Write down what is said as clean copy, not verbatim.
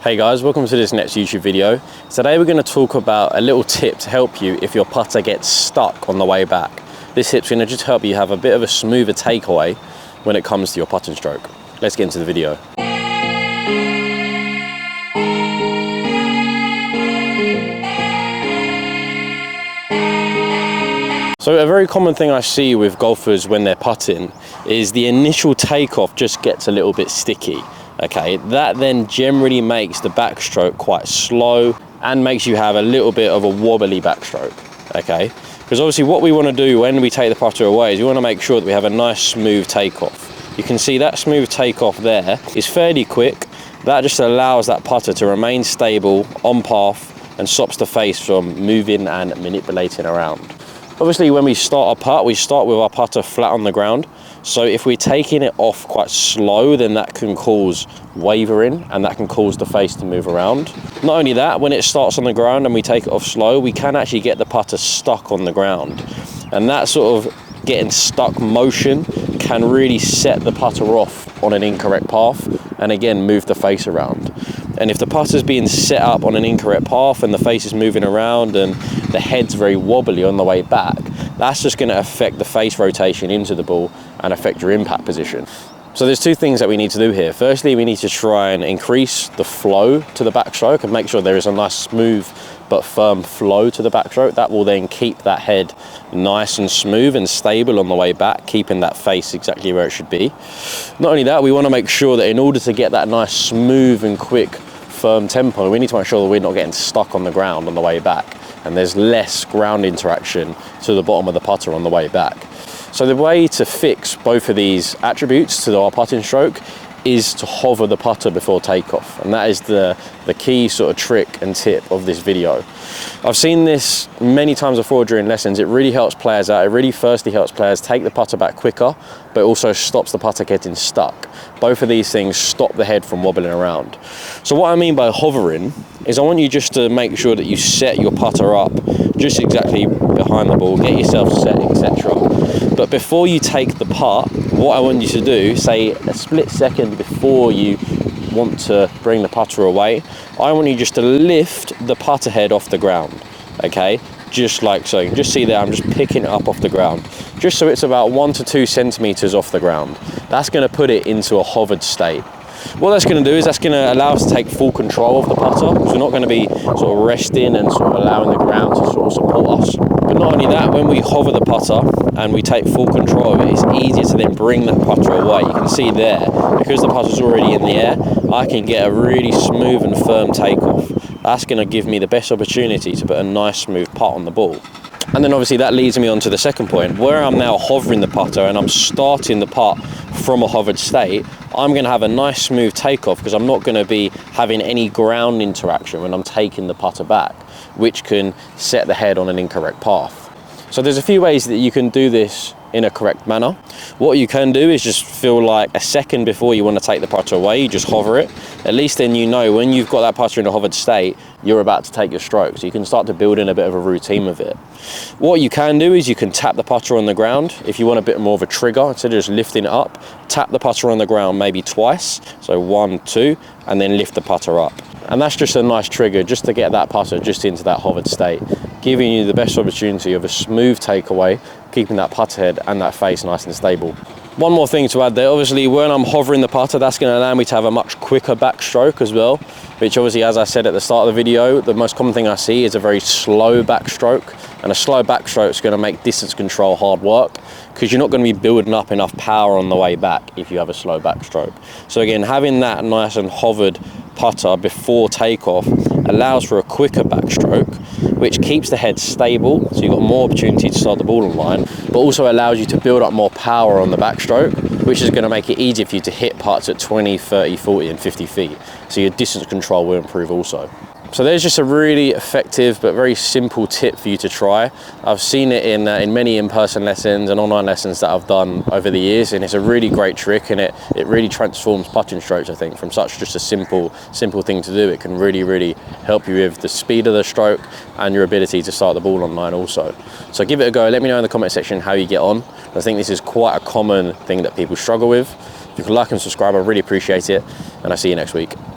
Hey guys, welcome to this next YouTube video. Today we're going to talk about a little tip to help you if your putter gets stuck on the way back. This tip's going to just help you have a bit of a smoother takeaway when it comes to your putting stroke. Let's get into the video. So a very common thing I see with golfers when they're putting is the initial takeoff just gets a little bit sticky. Okay, that then generally makes the backstroke quite slow and makes you have a little bit of a wobbly backstroke. Okay, because obviously what we want to do when we take the putter away is we want to make sure that we have a nice smooth takeoff. You can see that smooth takeoff there is fairly quick. That just allows that putter to remain stable on path and stops the face from moving and manipulating around. Obviously when we start our putt, we start with our putter flat on the ground. So if we're taking it off quite slow, then that can cause wavering and that can cause the face to move around. Not only that, when it starts on the ground and we take it off slow, we can actually get the putter stuck on the ground. And that sort of getting stuck motion can really set the putter off on an incorrect path and again move the face around. And if the putter's being set up on an incorrect path and the face is moving around and the head's very wobbly on the way back, that's just going to affect the face rotation into the ball and affect your impact position. So there's two things that we need to do here. Firstly, we need to try and increase the flow to the backstroke and make sure there is a nice smooth but firm flow to the backstroke. That will then keep that head nice and smooth and stable on the way back, keeping that face exactly where it should be. Not only that, we want to make sure that in order to get that nice smooth and quick firm tempo, we need to make sure that we're not getting stuck on the ground on the way back and there's less ground interaction to the bottom of the putter on the way back. So the way to fix both of these attributes to our putting stroke is to hover the putter before takeoff, and that is the key sort of trick and tip of this video. I've seen this many times before during lessons. It really helps players out. It really firstly helps players take the putter back quicker, but also stops the putter getting stuck. Both of these things stop the head from wobbling around. So what I mean by hovering is I want you just to make sure that you set your putter up just exactly behind the ball, get yourself set, etc. But before you take the putt, what I want you to do, say a split second before you want to bring the putter away, I want you just to lift the putter head off the ground, okay? Just like so. You can just see there, I'm just picking it up off the ground, just so it's about 1 to 2 centimeters off the ground. That's going to put it into a hovered state. What that's going to do is that's going to allow us to take full control of the putter. So we're not going to be sort of resting and sort of allowing the ground to sort of support us. But not only that, when we hover the putter and we take full control of it, it's easier to then bring that putter away. You can see there, because the putter's already in the air, I can get a really smooth and firm takeoff. That's going to give me the best opportunity to put a nice smooth putt on the ball. And then obviously that leads me on to the second point, where I'm now hovering the putter and I'm starting the putt from a hovered state. I'm going to have a nice smooth takeoff because I'm not going to be having any ground interaction when I'm taking the putter back, which can set the head on an incorrect path. So there's a few ways that you can do this in a correct manner. What you can do is just feel like a second before you want to take the putter away, you just hover it. At least then you know when you've got that putter in a hovered state, you're about to take your stroke. So you can start to build in a bit of a routine with it. What you can do is you can tap the putter on the ground. If you want a bit more of a trigger, instead of just lifting it up, tap the putter on the ground maybe twice. So 1, 2, and then lift the putter up. And that's just a nice trigger just to get that putter just into that hovered state, giving you the best opportunity of a smooth takeaway, keeping that putter head and that face nice and stable. One more thing to add there, obviously when I'm hovering the putter, that's going to allow me to have a much quicker backstroke as well, which obviously, as I said at the start of the video, the most common thing I see is a very slow backstroke, and a slow backstroke is going to make distance control hard work because you're not going to be building up enough power on the way back if you have a slow backstroke. So again, having that nice and hovered putter before takeoff allows for a quicker backstroke, which keeps the head stable, so you've got more opportunity to start the ball on line, but also allows you to build up more power on the backstroke, which is going to make it easier for you to hit putts at 20, 30, 40 and 50 feet. So your distance control will improve also. So there's just a really effective but very simple tip for you to try. I've seen it in many in-person lessons and online lessons that I've done over the years, and it's a really great trick, and it really transforms putting strokes, I think, from such just a simple thing to do. It can really help you with the speed of the stroke and your ability to start the ball on line also. So give it a go. Let me know in the comment section how you get on. I think this is quite a common thing that people struggle with. If you can like and subscribe, I really appreciate it, and I'll see you next week.